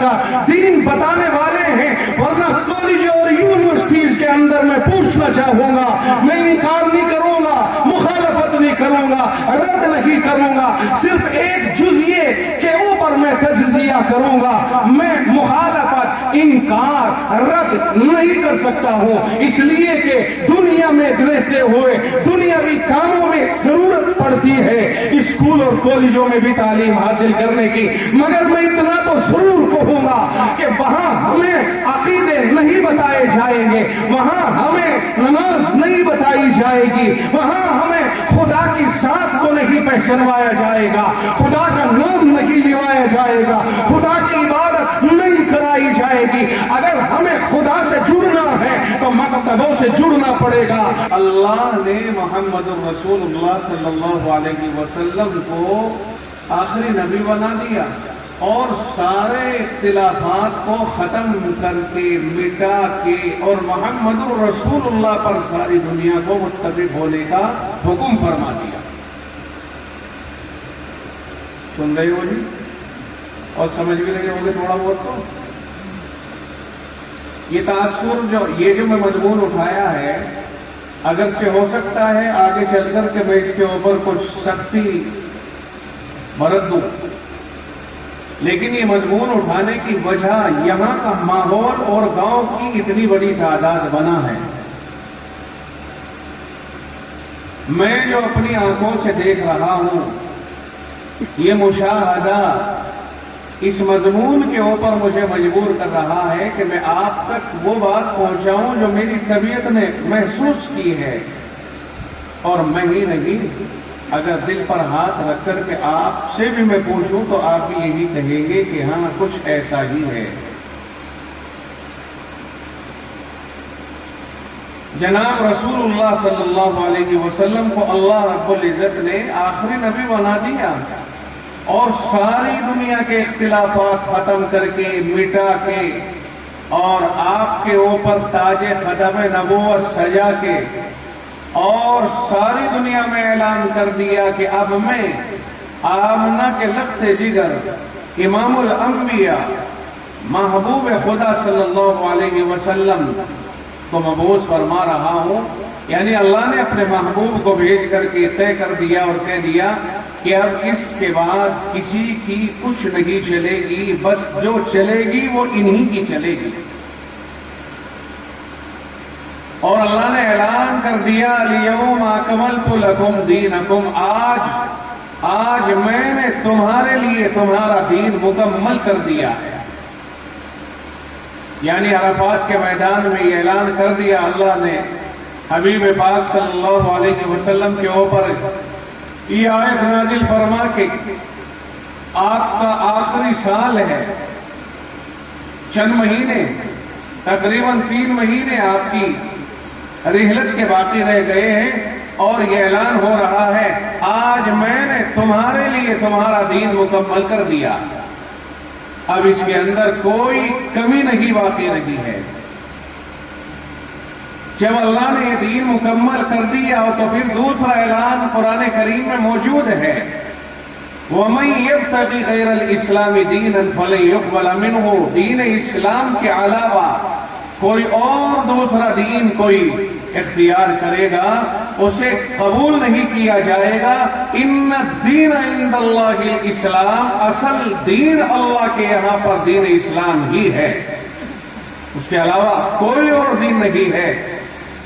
کا دین بتانے والے ہیں، ورنہ کالج اور یونیورسٹیز کے اندر میں پوچھنا چاہوں گا، میں انکار نہیں کروں گا، مخالفت نہیں کروں گا، رد نہیں کروں گا، صرف ایک جزئیے کے اوپر میں تجزیہ کروں گا، میں مخالفت، انکار، رد نہیں کر سکتا ہوں، اس لیے کہ دنیا میں رہتے ہوئے دنیاوی کاموں میں ضرورت پڑتی ہے اسکول اور کالجوں میں بھی تعلیم حاصل کرنے کی، مگر میں اتنا تو ضرور کہوں گا کہ وہاں ہمیں عقیدے نہیں بتائے جائیں گے، وہاں ہمیں نماز نہیں بتائی جائے گی، وہاں ہمیں خدا کی ذات کو نہیں پہچانوایا جائے گا، خدا کا نام نہیں لوایا جائے گا، خدا کی عبادت نہیں کرائی جائے گی۔ اگر ہمیں خدا سے جڑنا ہے تو مکتبوں سے جڑنا پڑے گا۔ اللہ نے محمد رسول اللہ صلی اللہ علیہ وسلم کو آخری نبی بنا دیا اور سارے اختلافات کو ختم کر کے، مٹا کے، اور محمد رسول اللہ پر ساری دنیا کو متفق ہونے کا حکم فرما دیا۔ سن رہے ہو جی؟ اور سمجھ بھی رہے ہوں گے تھوڑا بہت تو۔ یہ تاثر جو میں مضمون اٹھایا ہے، اگرچہ ہو سکتا ہے آگے چل کر کے میں اس کے اوپر کچھ سختی برت دوں، لیکن یہ مضمون اٹھانے کی وجہ یہاں کا ماحول اور گاؤں کی اتنی بڑی تعداد بنا ہے۔ میں جو اپنی آنکھوں سے دیکھ رہا ہوں، یہ مشاہدہ اس مضمون کے اوپر مجھے مجبور کر رہا ہے کہ میں آپ تک وہ بات پہنچاؤں جو میری طبیعت نے محسوس کی ہے، اور میں ہی نہیں، اگر دل پر ہاتھ رکھ کر کے آپ سے بھی میں پوچھوں تو آپ بھی یہی کہیں گے کہ ہاں کچھ ایسا ہی ہے۔ جناب رسول اللہ صلی اللہ علیہ وسلم کو اللہ رب العزت نے آخری نبی بنا دیا اور ساری دنیا کے اختلافات ختم کر کے، مٹا کے، اور آپ کے اوپر تاج ختم نبوت سجا کے، اور ساری دنیا میں اعلان کر دیا کہ اب میں آمنہ کے لخت جگر، امام الانبیاء، محبوب خدا صلی اللہ علیہ وسلم کو مبعوث فرما رہا ہوں۔ یعنی اللہ نے اپنے محبوب کو بھیج کر کے طے کر دیا اور کہہ دیا کہ اب اس کے بعد کسی کی کچھ نہیں چلے گی، بس جو چلے گی وہ انہی کی چلے گی۔ اور اللہ نے اعلان کر دیا الیوم اکملت لکم دینکم، آج میں نے تمہارے لیے تمہارا دین مکمل کر دیا ہے۔ یعنی عرفات کے میدان میں یہ اعلان کر دیا اللہ نے حبیب پاک صلی اللہ علیہ وسلم کے اوپر یہ آیت نازل فرما کے، آپ کا آخری سال ہے، چند مہینے، تقریباً 3 مہینے آپ کی رحلت کے باقی رہ گئے ہیں، اور یہ اعلان ہو رہا ہے آج میں نے تمہارے لیے تمہارا دین مکمل کر دیا۔ اب اس کے اندر کوئی کمی نہیں باقی نہیں ہے۔ جب اللہ نے یہ دین مکمل کر دیا تو پھر دوسرا اعلان قرآن کریم میں موجود ہے، وَمَن يَبْتَغِ غَيْرَ الْإِسْلَامِ دِينًا فَلَن يُقْبَلَ مِنْهُ، دین اسلام کے علاوہ کوئی اور دوسرا دین کوئی اختیار کرے گا اسے قبول نہیں کیا جائے گا۔ ان الدین عند اللہ الاسلام، اصل دین اللہ کے یہاں پر دین اسلام ہی ہے، اس کے علاوہ کوئی اور دین نہیں ہے۔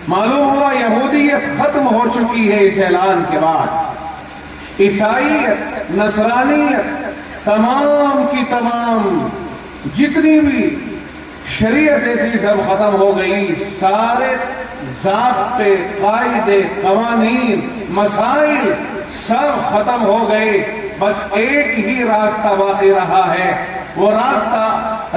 معلوم ہوا یہودیت ختم ہو چکی ہے اس اعلان کے بعد، عیسائیت، نصرانیت، تمام کی تمام جتنی بھی شریعتیں تھی سب ختم ہو گئی، سارے ضابطے، قاعدے، قوانین، مسائل سب ختم ہو گئے، بس ایک ہی راستہ باقی رہا ہے، وہ راستہ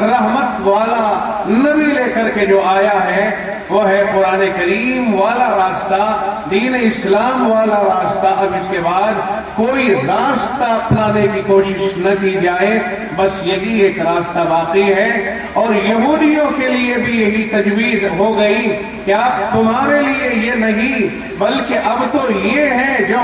رحمت والا نبی لے کر کے جو آیا ہے وہ ہے قرآن کریم والا راستہ، دین اسلام والا راستہ۔ اب اس کے بعد کوئی راستہ اپنانے کی کوشش نہ کی جائے، بس یہی ایک راستہ باقی ہے۔ اور یہودیوں کے لیے بھی یہی تجویز ہو گئی کہ اب تمہارے لیے یہ نہیں، بلکہ اب تو یہ ہے جو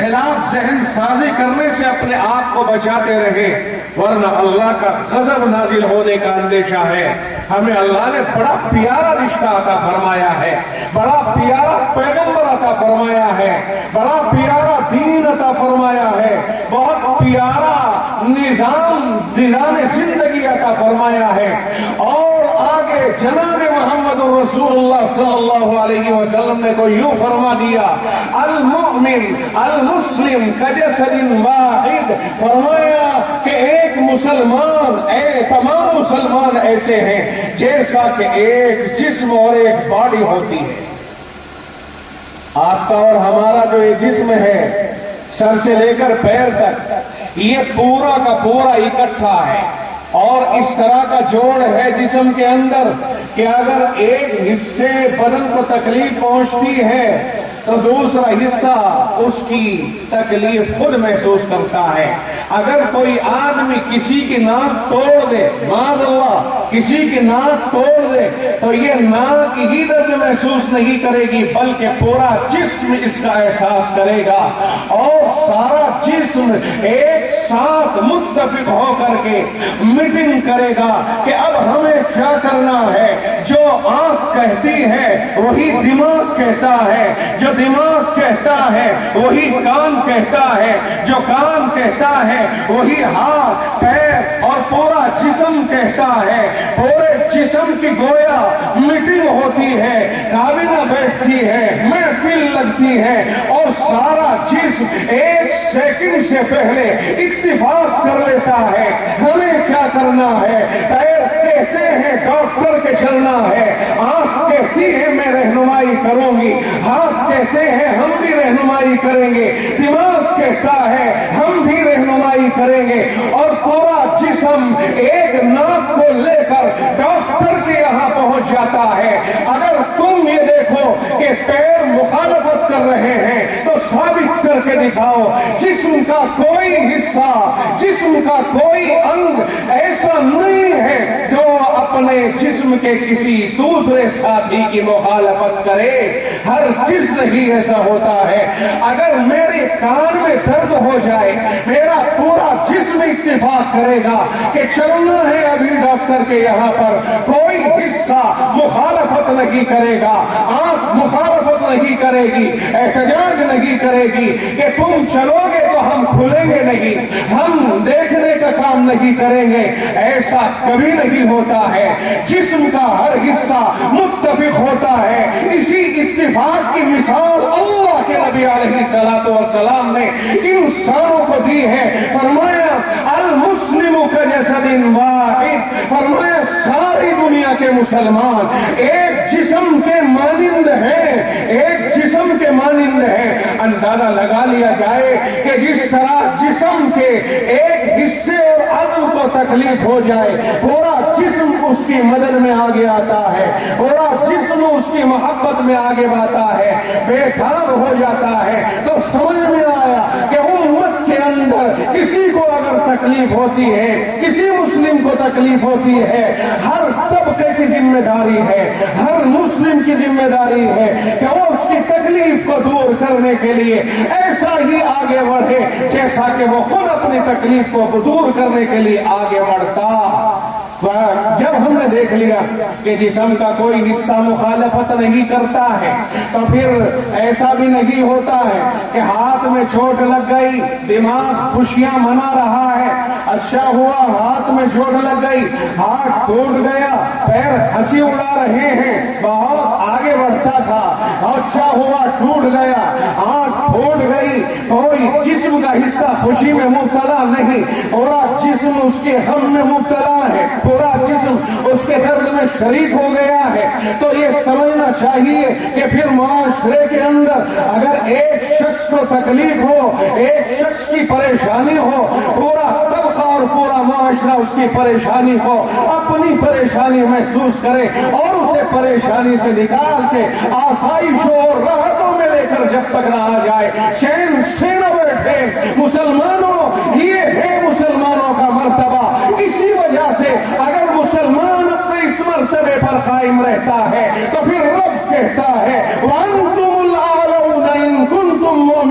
خلاف ذہن سازی کرنے سے اپنے آپ کو بچاتے رہے، ورنہ اللہ کا غضب نازل ہونے کا اندیشہ ہے۔ ہمیں اللہ نے بڑا پیارا رشتہ عطا فرمایا ہے، بڑا پیارا پیغمبر عطا فرمایا ہے، بڑا پیارا دین عطا فرمایا ہے، بہت پیارا نظام زندگی عطا فرمایا ہے۔ اور آگے جناب محمد رسول اللہ صلی اللہ علیہ وسلم نے تو یوں فرما دیا، المؤمن المسلم کجسد واحد، فرمایا کہ ایک مسلمان، تمام مسلمان ایسے ہیں جیسا کہ ایک جسم اور ایک باڈی ہوتی ہے۔ آپ کا اور ہمارا جو یہ جسم ہے، سر سے لے کر پیر تک، یہ پورا کا پورا اکٹھا ہے، اور اس طرح کا جوڑ ہے جسم کے اندر کہ اگر ایک حصے بدن کو تکلیف پہنچتی ہے تو دوسرا حصہ اس کی تکلیف خود محسوس کرتا ہے۔ اگر کوئی آدمی کسی کی ناک توڑ دے، معاذ اللہ کسی کی ناک توڑ دے، تو یہ ناک ہی درد محسوس نہیں کرے گی بلکہ پورا جسم اس کا احساس کرے گا، اور سارا جسم ایک ساتھ متفق ہو کر کے میٹنگ کرے گا کہ اب ہمیں کیا کرنا ہے۔ جو آنکھ کہتی ہے وہی دماغ کہتا ہے، جو دماغ کہتا ہے وہی کان کہتا ہے، جو کان کہتا ہے وہی ہاتھ پیر اور پورا جسم کہتا ہے۔ پورے جسم کی گویا میٹنگ ہوتی ہے، کابینہ بیٹھتی ہے، محفل لگتی ہے، اور سارا جسم ایک سیکنڈ سے پہلے اتفاق کر لیتا ہے ہمیں کیا کرنا ہے۔ پیر کہتے ہیں ڈاکٹر کے چلنا ہے، آنکھ کہتی ہے میں رہنمائی کروں گی، ہاتھ کہتے ہیں ہم بھی رہنمائی کریں گے، دماغ کہتا ہے ہم بھی رہنمائی کریں گے، اور پورا جسم ایک ناک کو لے کر ڈاکٹر کے یہاں پہنچ جاتا ہے۔ اگر تم یہ دیکھو کہ پیر مخالفت کر رہے ہیں تو ثابت کر کے دکھاؤ۔ جسم کا کوئی حصہ، جسم کا کوئی انگ ایسا نہیں ہے جو اپنے جسم کے کسی دوسرے ساتھی کی مخالفت کرے، ہر کس نہیں ایسا ہوتا ہے۔ اگر میرے کان میں درد ہو جائے، میرا پورا جسم اتفاق کرے گا کہ چلنا ہے ابھی ڈاکٹر کے یہاں پر، کوئی حصہ مخالفت نہیں کرے گا، آنکھ مخالفت نہیں کرے گی، احتجاج نہیں کرے گی کہ تم چلو گے تو ہم کھلیں گے نہیں، ہم دیکھنے کا کام نہیں کریں گے، ایسا کبھی نہیں ہوتا ہے۔ جسم کا ہر حصہ متفق ہوتا ہے۔ اسی اتفاق کی مثال اللہ کے نبی علیہ الصلوۃ والسلام نے انسانوں کو دی ہے، فرمایا المسلم کجسد واحد، فرمایا ساری دنیا کے مسلمان ایک جسم کے مانند ہیں، ایک جسم کے مانند ہیں۔ اندازہ لگا لیا جائے کہ جس طرح جسم کے ایک حصے اور عضو کو تکلیف ہو جائے، پورا جسم اس کی مدد میں آگے آتا ہے، پورا جسم اس کی محبت میں آگے آتا ہے، بے تاب ہو جاتا ہے۔ تو سمجھ میں آیا کہ امت کے اندر کسی کو اگر تکلیف ہوتی ہے، کسی مسلم کو تکلیف ہوتی ہے، ہر طبقے کی ذمہ داری ہے، ہر مسلم کی ذمہ داری ہے کہ وہ اس کی تکلیف کو دور کرنے کے لیے ایسا ہی آگے بڑھے جیسا کہ وہ خود اپنی تکلیف کو دور کرنے کے لیے آگے بڑھتا۔ جب ہم نے دیکھ لیا کہ جسم کا کوئی حصہ مخالفت نہیں کرتا ہے، تو پھر ایسا بھی نہیں ہوتا ہے کہ ہاتھ میں چوٹ لگ گئی، دماغ خوشیاں منا رہا ہے، اچھا ہوا ہاتھ میں چوٹ لگ گئی، ہاتھ ٹوٹ گیا، پیر ہنسی اڑا رہے ہیں، بہت آگے بڑھتا تھا، اچھا ہوا ٹوٹ گیا، آنکھ پھوٹ گئی، کوئی جسم کا حصہ خوشی میں مبتلا نہیں، پورا جسم اس کے غم میں مبتلا ہے، پورا جسم اس کے درد میں شریک ہو گیا ہے۔ تو یہ سمجھنا چاہیے کہ پھر معاشرے کے اندر اگر ایک شخص کو تکلیف ہو، ایک شخص کی پریشانی ہو، پورا طبقہ اور پورا معاشرہ اس کی پریشانی ہو، اپنی پریشانی محسوس کرے اور اسے پریشانی سے نکال کے آسائشوں اور راحتوں میں لے کر جب تک نہ آ جائے، چین سے نہ بیٹھے۔ مسلمانوں، یہ ہے مسلمانوں کا مرتبہ۔ اسی وجہ سے اگر مسلمان اپنے اس مرتبے پر قائم رہتا ہے تو پھر رب کہتا ہے وَأَنْتُمُ الْأَعْلَوْنَ إِن كُنتُم مُؤْمِنِينَ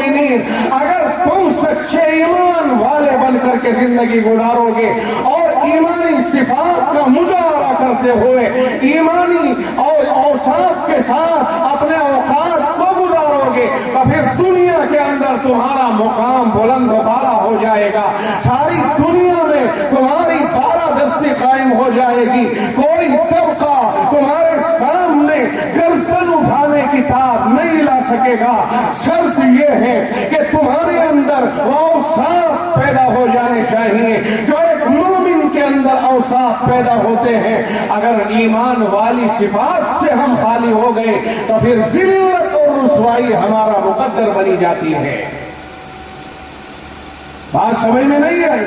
کے زندگی گزارو گے اور ایمانی صفات کا مظاہرہ کرتے ہوئے ایمانی اور اوصاف کے ساتھ اپنے اوقات کو گزارو گے تو پھر دنیا کے اندر تمہارا مقام بلند و بالا ہو جائے گا، ساری دنیا میں تمہاری بالادستی قائم ہو جائے گی، کوئی طبقہ تمہارے سامنے گردن اٹھانے کی طاقت نہیں لا سکے گا۔ شرط یہ ہے کہ تمہارے اندر وہ اوصاف پیدا ہو جانے چاہیے جو ایک مومن کے اندر اوصاف پیدا ہوتے ہیں۔ اگر ایمان والی صفات سے ہم خالی ہو گئے تو پھر ذلت اور رسوائی ہمارا مقدر بنی جاتی ہے۔ بات سمجھ میں نہیں آئی؟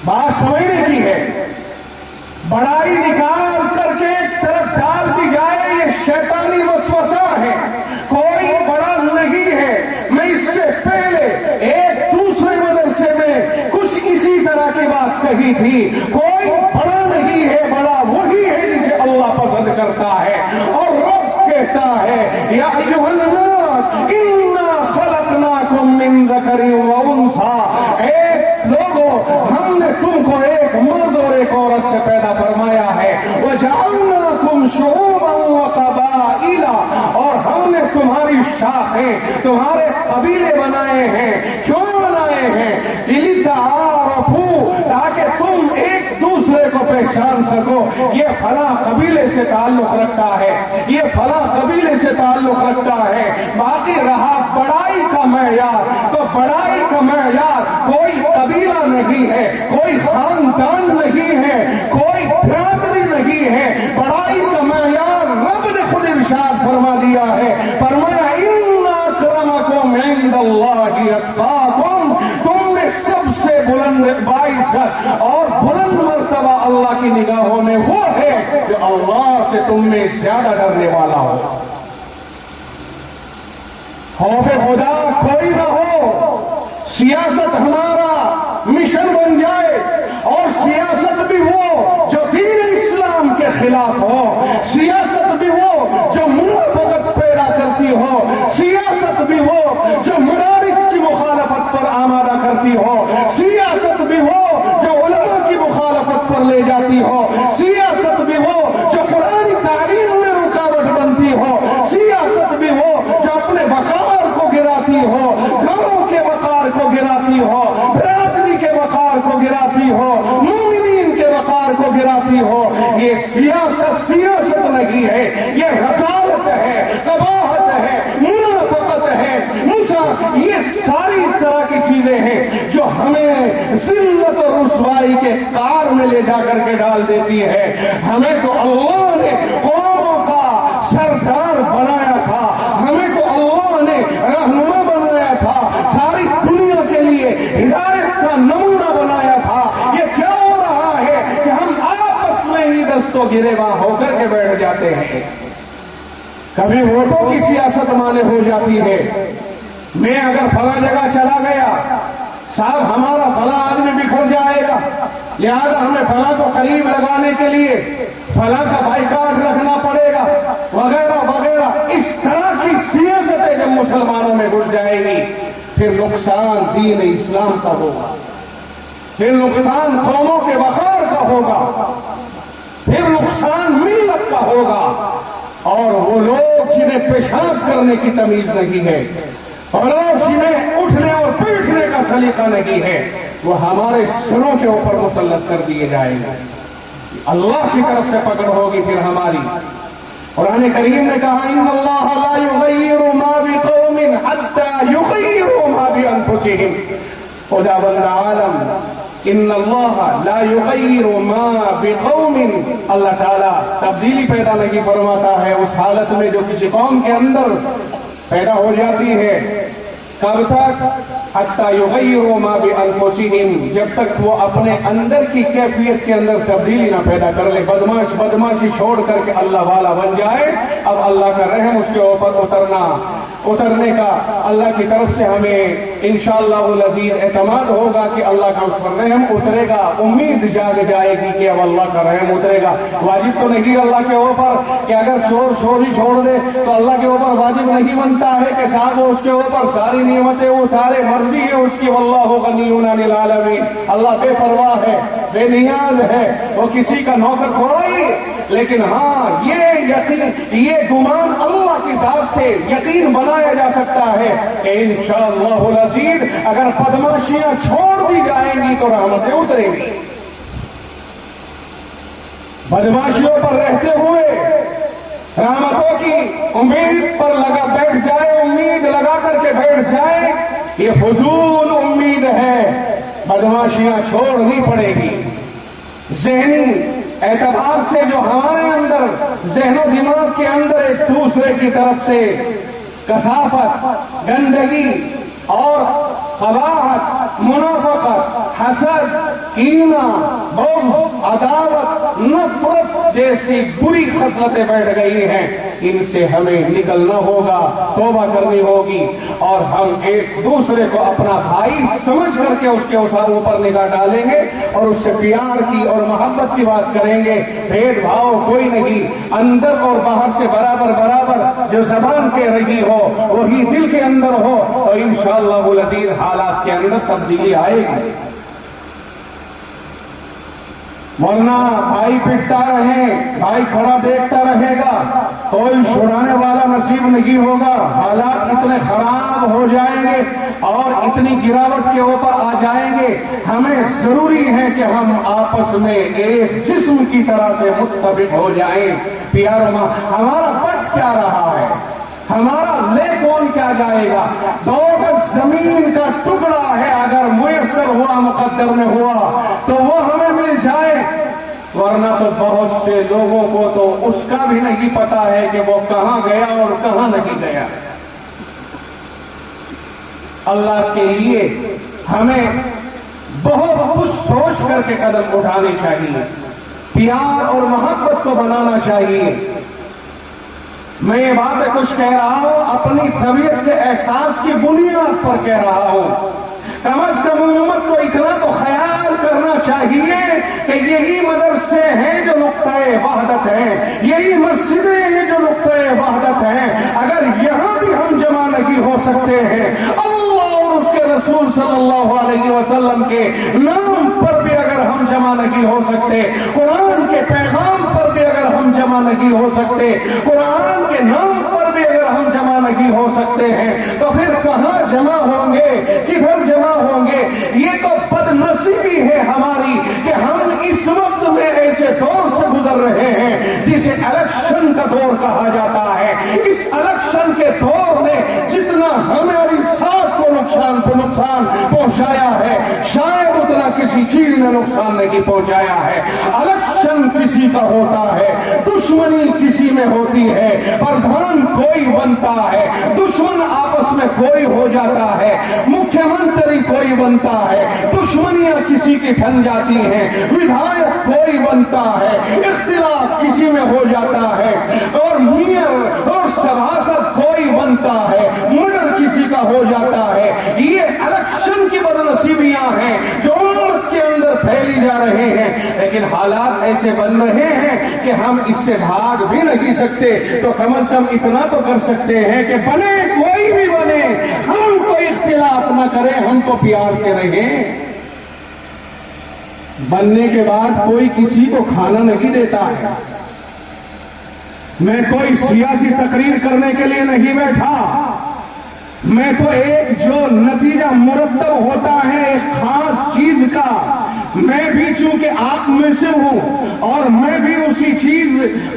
بات سمجھنے کی ہے۔ بڑائی نکال کر کے ایک طرف ڈال دی جائے، یہ شیطانی وسوسہ ہے۔ کوئی بڑا نہیں ہے۔ میں اس سے پہلے ایک دوسرے مدرسے میں کچھ اسی طرح کی بات کہی تھی، کوئی بڑا نہیں ہے، بڑا وہی ہے جسے اللہ پسند کرتا ہے۔ اور رب کہتا ہے یا ایھا الناس انا خلقناکم من ذکر و انثی، اے لوگوں ہم نے تم کو ایک مرد اور ایک عورت سے پیدا فرمایا ہے، وجعلناکم شعوبا وقبائل، اور ہم نے تمہاری شاخیں تمہارے قبیلے بنائے ہیں۔ کیوں بنائے ہیں؟ لتعارفوا، تاکہ تم ایک دوسرے کو پہچان سکو، یہ فلاں قبیلے سے تعلق رکھتا ہے، یہ فلاں قبیلے سے تعلق رکھتا ہے۔ باقی رہا بڑائی کا معیار، تو بڑائی کا معیار کوئی قبیلہ نہیں ہے، کوئی خاندان نہیں ہے، کوئی برادری نہیں ہے۔ بڑائی کا معیار رب نے خود ارشاد فرما دیا ہے، فرمایا ان اکرمکم عند اللہ اتقاکم، تم میں سب سے بلند باعزت اور بلند مرتبہ اللہ کی نگاہوں میں وہ ہے جو اللہ سے تم میں زیادہ ڈرنے والا ہو۔ خوف خدا کوئی نہ ہو، سیاست ہمارا مشن بن جائے، اور سیاست بھی وہ جو دین اسلام کے خلاف ہو، سیاست بھی وہ جو منافقت پیدا کرتی ہو، سیاست بھی وہ جو مدارس کی مخالفت پر آمادہ کرتی ہو، سیاست بھی وہ جو علماء کی مخالفت پر لے جاتی ہو، سیاست بھی وہ جو قرآن تعلیم میں رکاوٹ بنتی ہو، سیاست بھی وہ جو اپنے وقار کو گراتی ہو، گھروں کے وقار کو گراتی ہو، برادری کے وقار کو گراتی ہو، مومنین کے وقار کو گراتی ہو۔ یہ سیاست نہیں ہے، یہ رسالت ہے، قباحت ہے، منافقت ہے، یہ ساری اس طرح کی چیزیں ہیں جو ہمیں ذلت اور رسوائی کے کار میں لے جا کر کے ڈال دیتی ہے۔ ہمیں تو اللہ نے قوموں کا سردار بنایا تھا، ہمیں تو اللہ نے رہنما بنایا تھا، ساری دنیا کے لیے ہدایت کا نمونہ بنایا تھا۔ یہ کیا ہو رہا ہے کہ ہم آپس میں ہی دستوں گریباں ہو کر کے بیٹھ جاتے ہیں۔ کبھی ووٹوں کی سیاست مانے ہو جاتی ہے، میں اگر فلاں جگہ چلا گیا، صاحب ہمارا فلاں آدمی بکھر جائے گا، لہذا ہمیں فلاں کو قریب لگانے کے لیے فلاں کا بائیکاٹ رکھنا پڑے گا، وغیرہ وغیرہ۔ اس طرح کی سیاستیں جب مسلمانوں میں گھس جائے گی، پھر نقصان دین اسلام کا ہوگا، پھر نقصان قوموں کے وقار کا ہوگا، پھر نقصان ملت کا ہوگا۔ اور وہ لوگ جنہیں پیشاب کرنے کی تمیز نہیں ہے، اور لوگ جنہیں اٹھنے اور بیٹھنے کا سلیقہ نہیں ہے، وہ ہمارے سروں کے اوپر مسلط کر دیے جائیں گے۔ اللہ کی طرف سے پکڑ ہوگی پھر ہماری۔ قرآن کریم نے کہا ان اللہ لا یغیر ما بقوم حتی یغیروا ما بانفسہم، خدا بند عالم ان اللہ لا یغیر ما بقوم، اللہ تعالیٰ تبدیلی پیدا نہیں فرماتا ہے اس حالت میں جو کسی قوم کے اندر پیدا ہو جاتی ہے۔ کب تک؟ حتی یغیروا ما بانفسہم، جب تک وہ اپنے اندر کی کیفیت کے اندر تبدیلی نہ پیدا کر لے، بدماشی چھوڑ کر کے اللہ والا بن جائے، اب اللہ کا رحم اس کے اوپر اترنا اترنے کا اللہ کی طرف سے ہمیں انشاءاللہ العزیز اعتماد ہوگا کہ اللہ کا اس پر رحم اترے گا، امید جاگ جائے گی کہ اب اللہ کا رحم اترے گا۔ واجب تو نہیں اللہ کے اوپر کہ اگر چور ہی چھوڑ دے تو اللہ کے اوپر واجب نہیں بنتا ہے کہ صاحب اس کے اوپر ساری نعمتیں وہ سارے مرضی ہے اس کی، واللہ غنی عن العالمین، اللہ بے پرواہ ہے، بے نیاز ہے، وہ کسی کا نوکر تھوڑا ہی۔ لیکن ہاں یہ یقین، یہ گمان اللہ کی ذات سے یقین بنایا جا سکتا ہے کہ انشاءاللہ العزیز اگر بدماشیاں چھوڑ دی جائیں گی تو رحمتیں اتریں گی۔ بدماشیوں پر رہتے ہوئے رحمتوں کی امید پر لگا بیٹھ جائے، امید لگا کر کے بیٹھ جائے، یہ فضول امید ہے، بدماشیاں چھوڑنی پڑے گی۔ ذہنی اعتبار سے جو ہمارے اندر ذہن و دماغ کے اندر ایک دوسرے کی طرف سے کثافت، گندگی اور قباحت، منافقت، حسد، کینہ، بغض، عداوت، نفرت جیسی بری خصلتیں بیٹھ گئی ہیں، ان سے ہمیں نکلنا ہوگا، توبہ کرنی ہوگی، اور ہم ایک دوسرے کو اپنا بھائی سمجھ کر کے اس کے اوپر نگاہ ڈالیں گے اور اس سے پیار کی اور محبت کی بات کریں گے۔ بھید بھاؤ کوئی نہیں، اندر اور باہر سے برابر برابر، جو زبان کے رہی ہو وہی دل کے اندر ہو، اور انشاءاللہ العزیز حالات کے اندر تبدیلی آئے گی۔ ورنہ بھائی پٹتا رہے، بھائی کھڑا دیکھتا رہے گا، کوئی چھڑانے والا نصیب نہیں ہوگا، حالات اتنے خراب ہو جائیں گے اور اتنی گراوٹ کے اوپر آ جائیں گے۔ ہمیں ضروری ہے کہ ہم آپس میں ایک جسم کی طرح سے متفق ہو جائیں۔ پیارو، ہمارا پٹ کیا رہا ہے، ہمارا لے کون کیا جائے گا؟ 2 گز زمین کا ٹکڑا ہے، اگر میسر ہوا، مقدر میں ہوا تو وہ ہمیں مل جائے، ورنہ تو بہت سے لوگوں کو تو اس کا بھی نہیں پتا ہے کہ وہ کہاں گیا اور کہاں نہیں گیا۔ اللہ کے لیے ہمیں بہت کچھ سوچ کر کے قدم اٹھانے چاہیے، پیار اور محبت کو بنانا چاہیے۔ میں یہ باتیں کچھ کہہ رہا ہوں اپنی طبیعت کے احساس کی بنیاد پر کہہ رہا ہوں۔ کم از کم امت کو اتنا تو خیال کرنا چاہیے کہ یہی مدرسے ہیں جو نقطۂ وحدت ہیں، یہی مسجدیں ہیں جو نقطۂ وحدت ہیں۔ اگر یہاں بھی ہم جمع نہیں ہو سکتے ہیں، اللہ اور اس کے رسول صلی اللہ علیہ وسلم کے نام پر بھی اگر ہم جمع نہیں ہو سکتے، قرآن کے پیغام پر بھی اگر ہم جمع نہیں ہو سکتے، قرآن کے نام پر بھی اگر ہم جمع نہیں ہو سکتے ہیں، تو پھر کہاں جمع ہوں گے، کدھر جمع ہوں گے؟ یہ تو بد نصیبی ہے ہماری کہ ہم اس وقت میں ایسے دور سے گزر رہے ہیں جسے الیکشن کا دور کہا جاتا ہے۔ اس الیکشن کے دور نے جتنا ہماری ساتھ کو نقصان پہنچایا ہے، شاید اتنا کسی چیز نے نقصان نہیں پہنچایا ہے۔ الیکشن کسی کا ہوتا ہے، دشمنی کسی میں ہوتی ہے، پردھان کوئی بنتا ہے، دشمن آپس میں کوئی ہو جاتا ہے، مکھیہ منتری کوئی بنتا ہے، دشمنیاں کسی کی پھیل جاتی ہیں، ودھایک کوئی بنتا ہے، اختلاف کسی میں ہو جاتا ہے، اور میئر اور سبھاسد کوئی بنتا ہے، مرڈر کسی کا ہو جاتا ہے۔ یہ الیکشن کی بدنصیبیاں ہیں جو امت کے اندر پھیلی جا رہے ہیں، لیکن حالات ایسے بن رہے ہیں کہ ہم اس سے بھاگ بھی نہیں سکتے۔ تو کم از کم اتنا تو کر سکتے ہیں کہ بنے کوئی بھی بنے، ہم کوئی اختلاف نہ کریں، ہم کو پیار سے رہیں۔ بننے کے بعد کوئی کسی کو کھانا نہیں دیتا ہے۔ میں کوئی سیاسی تقریر کرنے کے لیے نہیں بیٹھا، میں تو ایک جو نتیجہ مرتب ہوتا ہے ایک خاص چیز کا، میں بھی چونکہ آپ میں سے ہوں اور میں بھی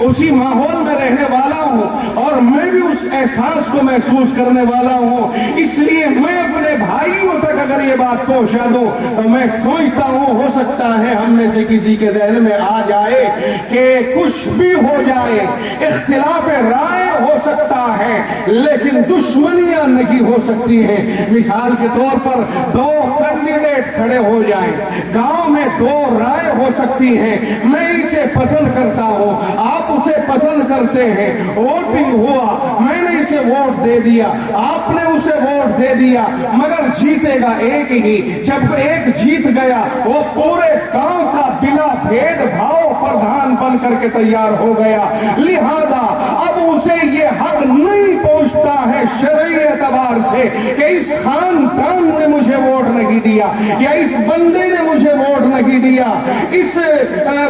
اسی ماحول میں رہنے والا ہوں اور میں بھی اس احساس کو محسوس کرنے والا ہوں، اس لیے میں اپنے بھائیوں تک اگر یہ بات پہنچا دوں تو میں سوچتا ہوں ہو سکتا ہے ہم میں سے کسی کے ذہن میں آ جائے کہ کچھ بھی ہو جائے، اختلاف رائے ہو سکتا ہے لیکن دشمنیاں نہیں ہو سکتی ہیں۔ مثال کے طور پر 2 کینڈیڈیٹ کھڑے ہو جائیں. گاؤں میں دو رائے ہو سکتی ہیں, میں اسے پسند کرتا ہوں, آپ اسے پسند کرتے ہیں, ووٹنگ ہوا, میں نے اسے ووٹ دے دیا, آپ نے اسے ووٹ دے دیا, مگر جیتے گا ایک ہی. جب ایک جیت گیا وہ پورے گاؤں کا بلا بھید بھاؤ پردھان بن کر کے تیار ہو گیا. لہذا اب اسے یہ حق نہیں پہنچتا ہے شرعی اعتبار سے کہ اس خاندان نے مجھے ووٹ نہیں دیا, یا اس بندے نے مجھے ووٹ نہیں دیا, اس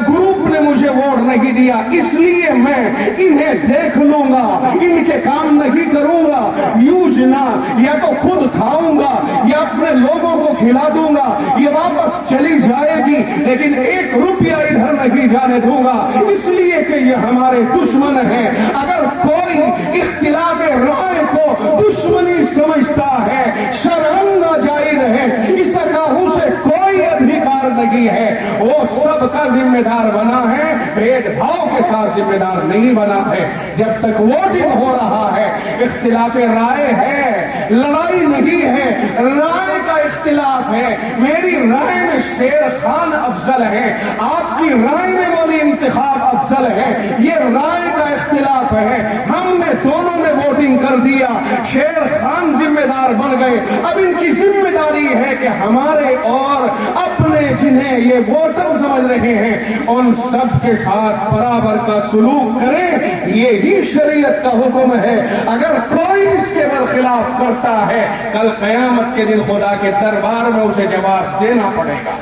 گروپ نے مجھے ووٹ نہیں دیا, اس لیے میں انہیں دیکھ لوں گا, ان کے کام نہیں کروں گا. یوجنا یا تو خود کھاؤں گا یا اپنے لوگوں کو کھلا دوں گا, یہ واپس چلی جائے گی لیکن 1 روپیہ ادھر نہیں جانے دوں گا, اس لیے کہ یہ ہمارے دشمن ہیں. اگر کوئی اختلاف رائے کو دشمنی سمجھتا ہے, شرعاً جائز ہے, اس کا اسے کوئی ادھیکار نہیں ہے, وہ سب کا ذمہ دار بنا ہے, بھید بھاؤ کے ساتھ ذمہ دار نہیں بنا ہے. جب تک ووٹنگ ہو رہا ہے اختلاف رائے ہے, لڑائی نہیں ہے, رائے کا اختلاف ہے. میری رائے میں شیر خان افضل ہے, آپ کی رائے میں مولی انتخاب افضل ہے, یہ رائے کا اختلاف ہے. ہم نے دونوں نے ووٹنگ کر دیا, شیر خان ذمہ دار بن گئے. اب ان کی ذمہ داری ہے کہ ہمارے اور اپنے جنہیں یہ ووٹر سمجھ رہے ہیں ان سب کے ساتھ برابر کا سلوک کریں. یہی شریعت کا حکم ہے. اگر کوئی اس کے برخلاف کرتا ہے کل قیامت کے دن خدا کے دربار میں اسے جواب دینا پڑے گا.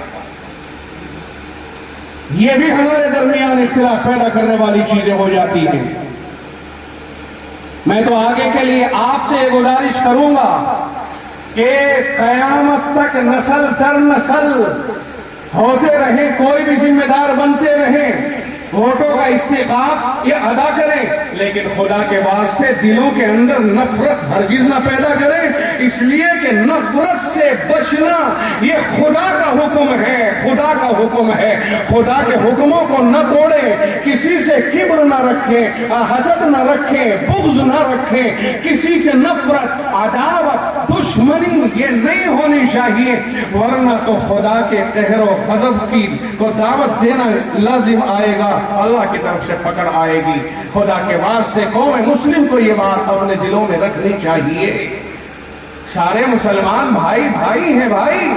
یہ بھی ہمارے درمیان اختلاف پیدا کرنے والی چیزیں ہو جاتی ہیں. میں تو آگے کے لیے آپ سے گزارش کروں گا کہ قیامت تک نسل در نسل ہوتے رہیں, کوئی بھی ذمہ دار بنتے رہیں, ووٹوں کا استحقاق یہ ادا کریں, لیکن خدا کے واسطے دلوں کے اندر نفرت ہرگز نہ پیدا کریں, اس لیے کہ نفرت سے بچنا یہ خدا کا حکم ہے. خدا کا حکم ہے, خدا کے حکموں کو نہ توڑیں, کسی سے کبر نہ رکھیں, حسد نہ رکھیں, بغض نہ رکھیں, کسی سے نفرت, عداوت, دشمنی یہ نہیں ہونی چاہیے, ورنہ تو خدا کے قہر و غضب کی کو دعوت دینا لازم آئے گا, اللہ کی طرف سے پکڑ آئے گی. خدا کے واسطے قوم مسلم کو یہ بات اپنے دلوں میں رکھنی چاہیے. سارے مسلمان بھائی بھائی ہیں بھائی.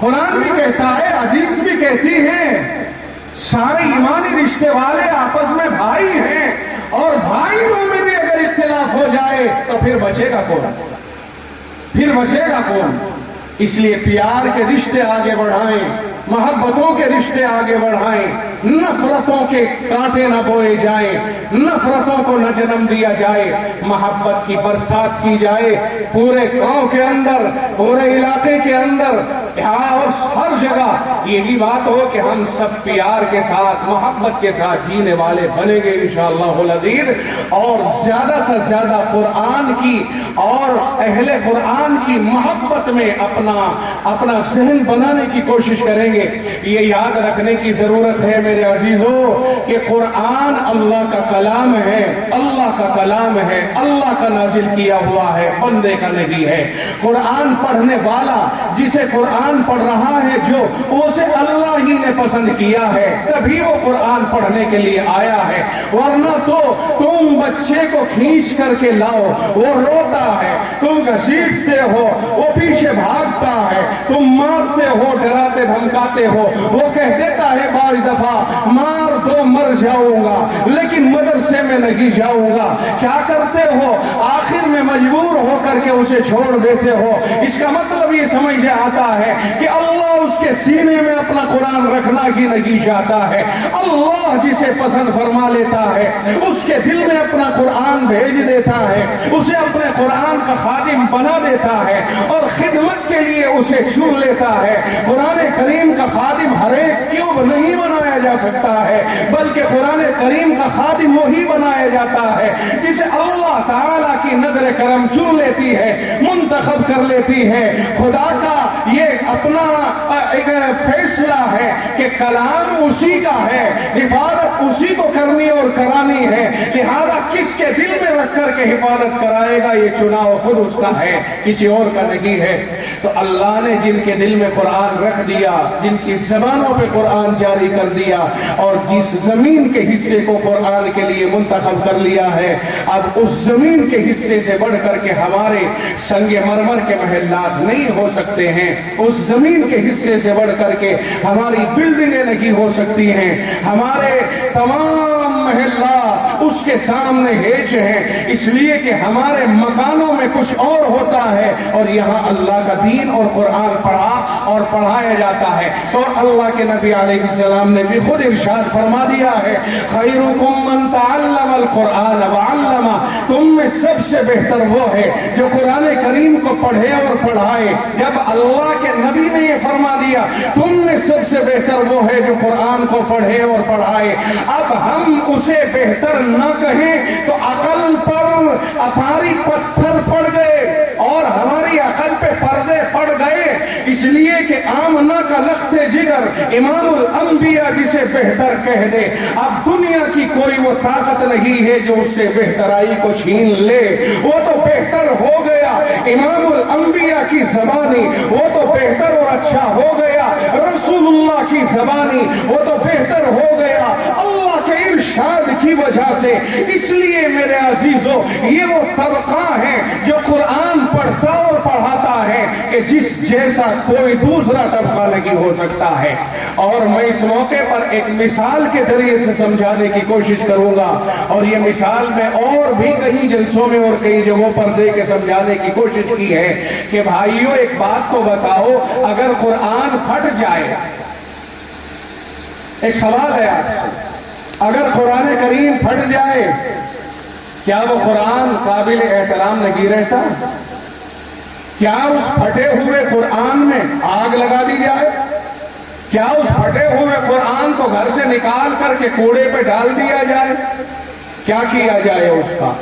قرآن بھی کہتا ہے, حدیث بھی کہتی ہے, سارے ایمانی رشتے والے آپس میں بھائی ہیں, اور بھائیوں میں بھی اگر اختلاف ہو جائے تو پھر بچے گا کون, پھر بچے گا کون. اس لیے پیار کے رشتے آگے بڑھائیں, محبتوں کے رشتے آگے بڑھائیں, نفرتوں کے کانٹے نہ بوئے جائیں, نفرتوں کو نہ جنم دیا جائے, محبت کی برسات کی جائے پورے گاؤں کے اندر, پورے علاقے کے اندر, اور ہر جگہ یہی بات ہو کہ ہم سب پیار کے ساتھ محبت کے ساتھ جینے والے بنیں گے انشاءاللہ العزیز. اور زیادہ سے زیادہ قرآن کی اور اہل قرآن کی محبت میں اپنا ذہن بنانے کی کوشش کریں گے. یہ یاد رکھنے کی ضرورت ہے میرے عزیزوں کہ قرآن اللہ کا کلام ہے, اللہ کا کلام ہے, اللہ کا نازل کیا ہوا ہے, بندے کا نہیں ہے. قرآن پڑھنے والا جسے قرآن پڑھ رہا ہے جو اسے اللہ ہی نے پسند کیا ہے, تبھی وہ قرآن پڑھنے کے لیے آیا ہے. ورنہ تو تم بچے کو کھینچ کر کے لاؤ, وہ روتا ہے, تم گھسیٹتے ہو, وہ پیچھے بھاگتا ہے, تم مارتے ہو, ڈراتے دھمکاتے ہو, وہ کہہ دیتا ہے بعض دفعہ مار دو مر جاؤں گا لیکن مدرسے میں نہیں جاؤں گا. کیا کرتے ہو, آخر میں مجبور ہو کر کے اسے چھوڑ دیتے ہو. اس کا مطلب یہ سمجھ آتا ہے کہ اللہ اس کے سینے میں اپنا قرآن رکھنا ہی نہیں چاہتا ہے. اللہ جسے پسند فرما لیتا ہے اس کے دل میں اپنا قرآن بھیج دیتا ہے, اسے اپنے قرآن کا خادم بنا دیتا ہے اور خدمت کے لیے اسے چن لیتا ہے. قرآن کریم کا خادم ہر ایک کیوں نہیں بنایا جا سکتا ہے, بلکہ قرآن کریم کا خادم وہی بنایا جاتا ہے جسے اللہ تعالیٰ کی نظر کرم چن لیتی ہے, منتخب کر لیتی ہے. خدا کا یہ اپنا ایک فیصلہ فیصلہ ہے کہ کلام اسی کا ہے، حفاظت اسی کو کرنی اور کرانی ہے، لہذا کس کے دل میں رکھ کر کے حفاظت کرائے گا یہ چناؤ خود اس کا ہے، کسی اور کا نہیں ہے۔ تو اللہ نے جن کے دل میں قرآن رکھ دیا، جن کی زبانوں پہ قرآن جاری کر دیا اور جس زمین کے حصے کو قرآن کے لیے منتخب کر لیا ہے، اب اس زمین کے حصے سے بڑھ کر کے ہمارے سنگ مرمر کے محلات نہیں ہو سکتے ہیں، اس زمین کے حصے سے بڑھ کر کے ہماری بلڈنگیں نہیں ہو سکتی ہیں، ہمارے تمام محلات اس کے سامنے ہیچ ہیں، اس لیے کہ ہمارے مکانوں میں کچھ اور ہوتا ہے اور یہاں اللہ کا دین اور قرآن پڑھا اور پڑھایا جاتا ہے۔ تو اللہ کے نبی علیہ السلام نے بھی خود ارشاد فرما دیا ہے، خیرکم من تعلم القرآن وعلمہ، تم میں سب سے بہتر وہ ہے جو قرآن کریم کو پڑھے اور پڑھائے۔ جب اللہ کے نبی نے یہ فرما دیا تم میں سب سے بہتر وہ ہے جو قرآن کو پڑھے اور پڑھائے، اب ہم اسے بہتر نہ کہیں تو عقل پر ہماری پتھر پڑ گئے اور ہماری عقل پہ پردے پڑ گئے، اس لیے کہ آمنہ کا لخت جگر امام الانبیاء جسے بہتر کہہ دے، اب دنیا کی کوئی وہ طاقت نہیں ہے جو اس سے بہترائی کو چھین لے، وہ تو بہتر ہو گیا، امام الانبیاء کی زبانی وہ تو بہتر اور اچھا ہو گیا، رسول اللہ کی زبانی وہ تو بہتر ہو گیا اللہ کے ارشاد کی وجہ سے۔ اس لیے میرے عزیزو یہ وہ طبقہ ہے جو قرآن پڑھتا اور پڑھاتا ہے کہ جس جیسا کوئی دوسرا طبقہ نہیں ہو سکتا ہے۔ اور میں اس موقع پر ایک مثال کے ذریعے سے سمجھانے کی کوشش کروں گا، اور یہ مثال میں اور بھی کئی جلسوں میں اور کئی جگہوں پر دے کے سمجھانے کی کوشش کی ہے کہ بھائیو ایک بات تو بتاؤ، اگر قرآن پھٹ جائے، ایک سوال ہے آپ سے، اگر قرآن کریم پھٹ جائے کیا وہ قرآن قابل احترام نہیں رہتا؟ کیا اس پھٹے ہوئے قرآن میں آگ لگا دی جائے؟ کیا اس پھٹے ہوئے قرآن کو گھر سے نکال کر کے کوڑے پہ ڈال دیا جائے؟ کیا کیا جائے؟ اس کا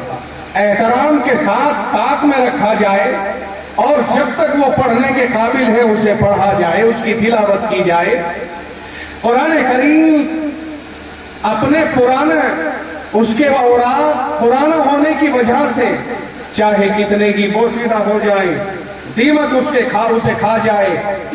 احترام کے ساتھ طاق میں رکھا جائے اور جب تک وہ پڑھنے کے قابل ہے اسے پڑھا جائے، اس کی تلاوت کی جائے۔ قرآن کریم اپنے پرانے اس کے اوراق پرانا ہونے کی وجہ سے چاہے کتنے کی بوسیدہ ہو جائے، دیمک اسے کھا جائے،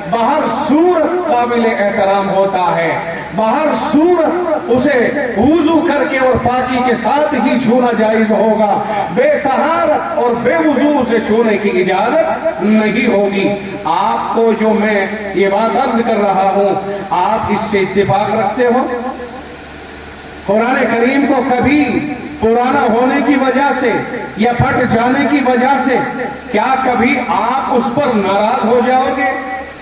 بہر صورت قابل احترام ہوتا ہے، بہر صورت اسے وضو کر کے اور پاکی کے ساتھ ہی چھونا جائز ہوگا، بے طہارت اور بے وضو سے چھونے کی اجازت نہیں ہوگی۔ آپ کو جو میں یہ بات عرض کر رہا ہوں آپ اس سے اتفاق رکھتے ہو؟ قرآن کریم کو کبھی پرانا ہونے کی وجہ سے یا پھٹ جانے کی وجہ سے کیا کبھی آپ اس پر ناراض ہو جاؤ گے؟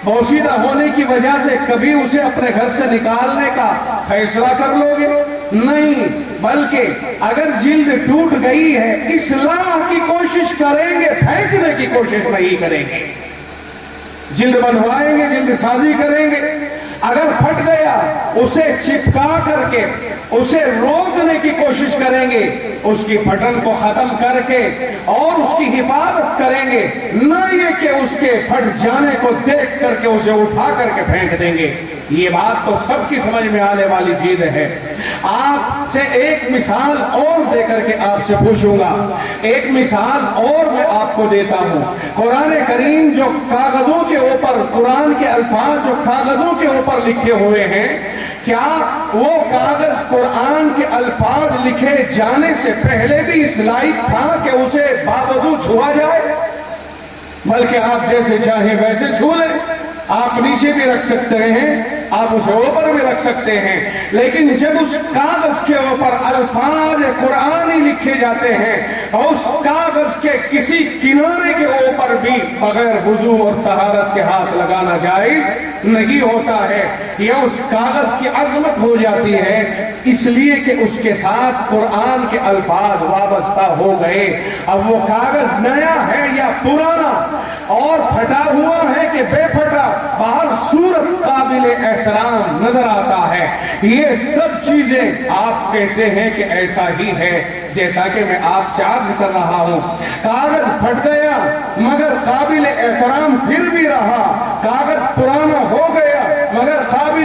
بوسیدہ ہونے کی وجہ سے کبھی اسے اپنے گھر سے نکالنے کا فیصلہ کر لو گے؟ نہیں، بلکہ اگر جلد ٹوٹ گئی ہے اصلاح کی کوشش کریں گے، پھینکنے کی کوشش نہیں کریں گے، جلد بنوائیں گے، جلد سازی کریں گے۔ اگر پھٹ گیا اسے چپکا کر کے اسے روکنے کی کوشش کریں گے، اس کی پھٹن کو ختم کر کے اور اس کی حفاظت کریں گے، نہ یہ کہ اس کے پھٹ جانے کو دیکھ کر کے اسے اٹھا کر کے پھینک دیں گے۔ یہ بات تو سب کی سمجھ میں آنے والی چیز ہے۔ آپ سے ایک مثال اور دے کر کے آپ سے پوچھوں گا، ایک مثال اور میں آپ کو دیتا ہوں۔ قرآن کریم جو کاغذوں کے اوپر، قرآن کے الفاظ جو کاغذوں کے اوپر لکھے ہوئے ہیں، کیا وہ کاغذ قرآن کے الفاظ لکھے جانے سے پہلے بھی اس لائق تھا کہ اسے باوضو چھوا جائے؟ بلکہ آپ جیسے چاہیں ویسے چھو لیں، آپ نیچے بھی رکھ سکتے ہیں، آپ اسے اوپر بھی رکھ سکتے ہیں، لیکن جب اس کاغذ کے اوپر الفاظ قرآنی لکھے جاتے ہیں اور اس کاغذ کے کسی کنارے کے اوپر بھی بغیر وضو اور طہارت کے ہاتھ لگانا جائز نہیں ہوتا ہے، یہ اس کاغذ کی عظمت ہو جاتی ہے اس لیے کہ اس کے ساتھ قرآن کے الفاظ وابستہ ہو گئے۔ اب وہ کاغذ نیا ہے یا پرانا اور پھٹا ہوا ہے کہ بے پھٹا، باہر صورت قابل احترام نظر آتا ہے۔ یہ سب چیزیں آپ کہتے ہیں کہ ایسا ہی ہے جیسا کہ میں آپ سے عرض کر رہا ہوں۔ کاغذ پھٹ گیا مگر قابل احترام پھر بھی رہا، کاغذ پرانا ہو گیا مگر قابل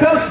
10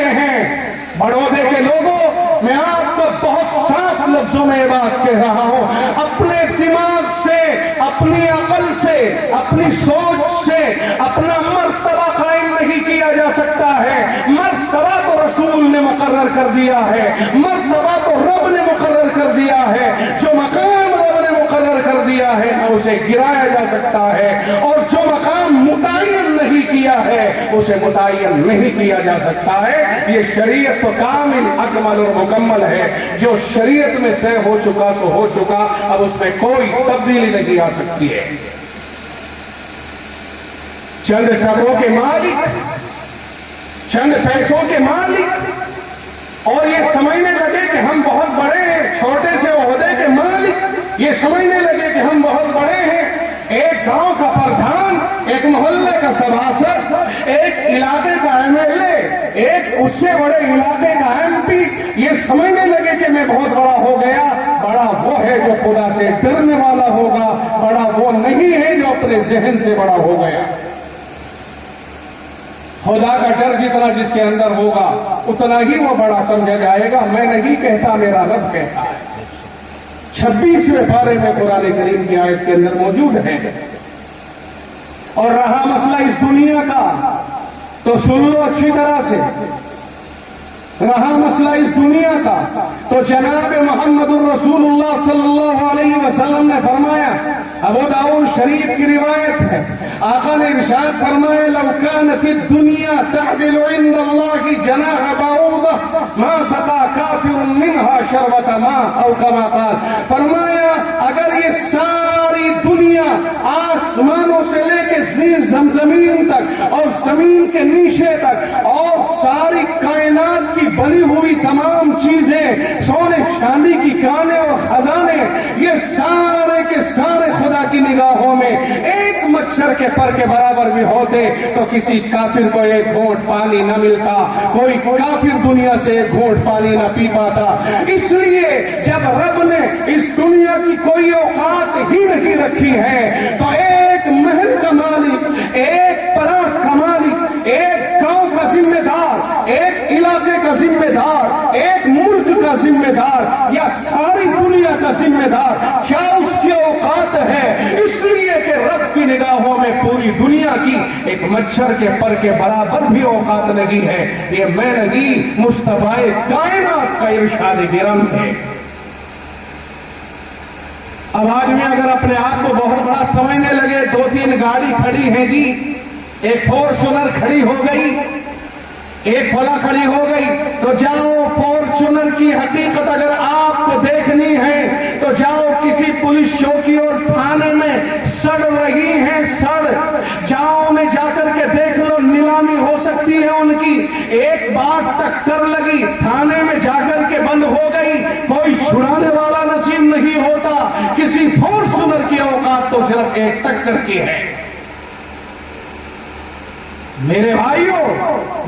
کہتے ہیں بڑودے کے لوگوں، میں آپ کو بہت صاف لفظوں میں یہ بات کہہ رہا ہوں، اپنے دماغ سے، اپنی عقل سے، اپنی سوچ سے اپنا مرتبہ قائم نہیں کیا جا سکتا ہے۔ مرتبہ تو رسول نے مقرر کر دیا ہے، مرتبہ تو رب نے مقرر کر دیا ہے۔ جو مقام رب نے مقرر کر دیا ہے نہ اسے گرایا جا سکتا ہے، اور جو مقام متعین نہیں کیا ہے اسے متعین نہیں کیا جا سکتا ہے۔ یہ شریعت تو کامل، اکمل اور مکمل ہے۔ جو شریعت میں طے ہو چکا تو ہو چکا، اب اس میں کوئی تبدیلی نہیں آ سکتی ہے۔ چند ٹکروں کے مالک، چند پیسوں کے مالک، اور یہ سمجھنے لگے کہ ہم بہت بڑے ہیں، چھوٹے سے عہدے کے مالک یہ سمجھنے لگے کہ ہم بہت بڑے ہیں۔ ایک گاؤں کا پردھان، ایک محلے کا سبھاسد، ایک علاقے کا ایم ایل اے، ایک اس سے بڑے علاقے کا ایم پی یہ سمجھنے لگے کہ میں بہت بڑا ہو گیا۔ بڑا وہ ہے جو خدا سے ڈرنے والا ہوگا، بڑا وہ نہیں ہے جو اپنے ذہن سے بڑا ہو گیا۔ خدا کا ڈر جتنا جس کے اندر ہوگا اتنا ہی وہ بڑا سمجھا جائے گا۔ میں نہیں کہتا، میرا رب کہتا ہے۔ 26ویں پارے میں قرآن کریم کی آیت کے اندر موجود ہے۔ اور رہا مسئلہ اس دنیا کا تو سن لو اچھی طرح سے، رہا مسئلہ اس دنیا کا تو جناب محمد الرسول اللہ صلی اللہ علیہ وسلم نے فرمایا، ابو داؤد شریف کی روایت ہے، آقا نے ارشاد فرمایا، لو كانت الدنيا تعدل عند الله جناح بعوضة ما سقى كافر منها شربة ماء او كما قال، فرمایا اگر یہ ساری دنیا آسمانوں سے لے کے زمین تک اور زمین کے نیچے تک اور ساری کائنات کی بنی ہوئی تمام چیزیں، سونے چاندی کی کانے اور خزانے، یہ سارے کے سارے خدا کی نگاہوں میں ایک مچھر کے پر کے برابر بھی ہوتے تو کسی کافر کو ایک گھونٹ پانی نہ ملتا، کوئی کافر دنیا سے ایک گھونٹ پانی نہ پی پاتا۔ اس لیے جب رب نے اس دنیا کی کوئی اوقات ہی نہیں رکھی ہے تو ایک محل کا مالک، ایک پلاٹ کا مالک، ایک گاؤں کا ذمہ دار، ایک علاقے کا ذمہ دار، ایک ملک کا ذمہ دار یا ساری دنیا کا ذمہ دار، کیا اس کی اوقات ہے؟ اس لیے کہ رب کی نگاہوں میں پوری دنیا کی ایک مچھر کے پر کے برابر بھی اوقات نہیں ہے۔ یہ میں نہیں، مصطفیٰ کائنات کا ارشاد گرم ہے۔ اب آدمی اگر اپنے آپ کو بہت بڑا سمجھنے لگے، 2-3 گاڑی کھڑی ہیں جی، ایک فارچونر کھڑی ہو گئی، ایک فلا کھڑی ہو گئی، تو جاؤ فارچونر کی حقیقت اگر آپ کو دیکھنی ہے تو جاؤ کسی پولیس چوکی اور تھانے میں سڑ رہی ہیں، جاؤ میں جا کر کے دیکھ لو، نیلامی ہو سکتی ہے ان کی، ایک بات ٹکر لگی، تھانے میں جا کر کے بند ہو گئی، کوئی چھڑانے والا نصیب نہیں ہوتا۔ کسی فارچونر کی اوقات تو صرف ایک ٹکر کی ہے۔ میرے بھائیوں،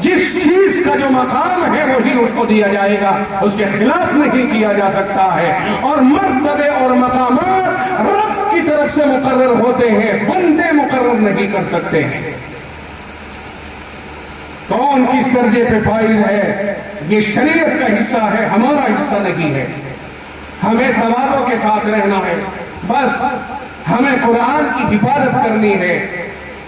جس چیز کا جو مقام ہے وہی اس کو دیا جائے گا، اس کے خلاف نہیں کیا جا سکتا ہے۔ اور مرتبے اور مقامات رب کی طرف سے مقرر ہوتے ہیں، بندے مقرر نہیں کر سکتے ہیں۔ کون کس درجے پہ فائز ہے یہ شریعت کا حصہ ہے، ہمارا حصہ نہیں ہے۔ ہمیں توازن کے ساتھ رہنا ہے، بس ہمیں قرآن کی حفاظت کرنی ہے،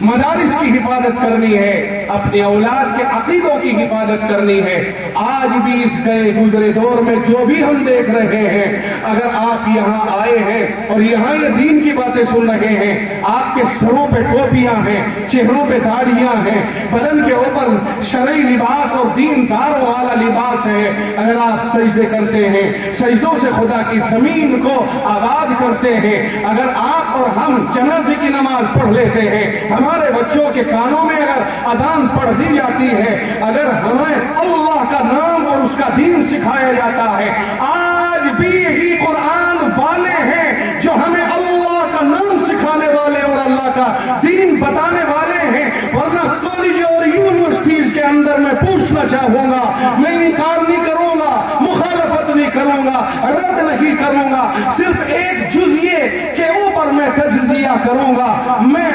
مدارس کی حفاظت کرنی ہے، اپنے اولاد کے عقیدوں کی حفاظت کرنی ہے۔ آج بھی اس گئے گزرے دور میں جو بھی ہم دیکھ رہے ہیں، اگر آپ یہاں آئے ہیں اور یہاں یہ دین کی باتیں سن رہے ہیں، آپ کے سروں پہ ٹوپیاں ہیں، چہروں پہ داڑھیاں ہیں، بدن کے اوپر شرعی لباس اور دین داروں والا لباس ہے، اگر آپ سجدے کرتے ہیں، سجدوں سے خدا کی زمین کو آباد کرتے ہیں، اگر آپ اور ہم جنازے کی نماز پڑھ لیتے ہیں، ہمارے بچوں کے کانوں میں اگر اذان پڑھ دی جاتی ہے، اگر ہمیں اللہ کا نام اور اس کا دین سکھایا جاتا ہے، آج بھی یہی قرآن والے ہیں جو ہمیں اللہ کا نام سکھانے والے اور اللہ کا دین بتانے والے ہیں۔ ورنہ کالج اور یونیورسٹیز کے اندر میں پوچھنا چاہوں گا، میں انکار نہیں کروں گا، مخالفت نہیں کروں گا، رد نہیں کروں گا، صرف ایک جزئیے کے اوپر میں تجزیہ کروں گا، میں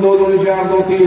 2 2 4 2 3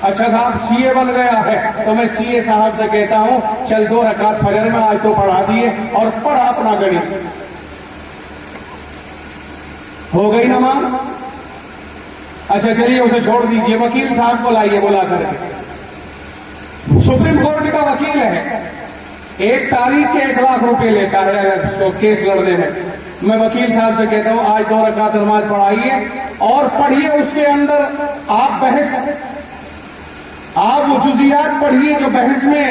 اچھا صاحب CA بن گیا ہے تو میں CA صاحب سے کہتا ہوں چل 2 رکعت فجر میں آج تو پڑھا دیے اور پڑھا اپنا گڑی. ہو گئی نماز. اچھا چلیے اسے چھوڑ دیجیے. وکیل صاحب کو لائیے بلا کر کے. سپریم کورٹ کا وکیل ہے, 1 تاریخ کے 1 لاکھ روپے لیتا ہے کیس لڑنے میں. میں وکیل صاحب سے کہتا ہوں آج 2 رکعت نماز پڑھائیے اور پڑھیے اس کے اندر آپ وہ جزیات پڑھیے جو بحث میں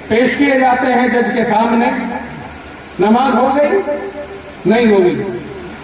پیش کیے جاتے ہیں جج کے سامنے. نماز ہو گئی؟ نہیں ہوگی.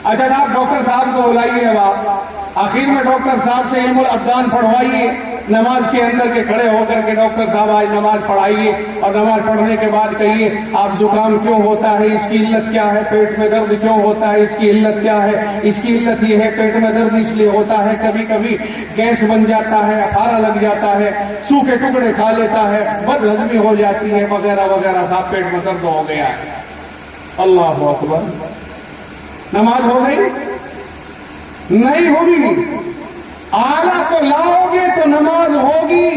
اچھا صاحب ڈاکٹر صاحب کو بلائیے. اب آپ آخر میں ڈاکٹر صاحب سے علم الابدان پڑھوائیے نماز کے اندر کے کھڑے ہو کر کے. ڈاکٹر صاحب آج نماز پڑھائیے اور نماز پڑھنے کے بعد کہیے آپ زکام کیوں ہوتا ہے, اس کی علت کیا ہے, پیٹ میں درد کیوں ہوتا ہے, اس کی علت کیا ہے. اس کی علت یہ ہے پیٹ میں درد اس لیے ہوتا ہے کبھی کبھی گیس بن جاتا ہے, پھارا لگ جاتا ہے, سوکھے ٹکڑے کھا لیتا ہے, بد ہضمی ہو جاتی ہے وغیرہ وغیرہ. صاحب پیٹ میں درد ہو گیا ہے. اللہ اکبر. نماز ہو گئی؟ نہیں ہوگی. آلہ کو لاؤ گے تو نماز ہوگی,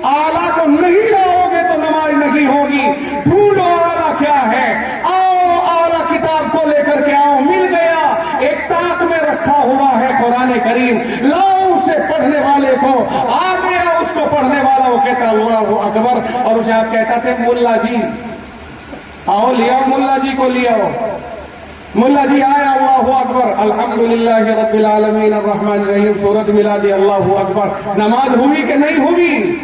آلہ کو نہیں لاؤ گے تو نماز نہیں ہوگی. ڈھونڈو آلہ کیا ہے. آؤ آلہ کتاب کو لے کر کے آؤ. مل گیا, ایک تاک میں رکھا ہوا ہے قرآن کریم. لاؤ اسے پڑھنے والے کو. آ گیا اس کو پڑھنے والا, وہ کہتا اللہ اکبر. اور اسے آپ کہتا تھے ملا جی آؤ لے آؤ, ملا جی کو لے آؤ. ملا جی آیا, اللہ اکبر, الحمدللہ رب العالمین الرحمن الرحیم, سورت ملا دی, اللہ اکبر. نماز ہوئی کہ نہیں ہوئی؟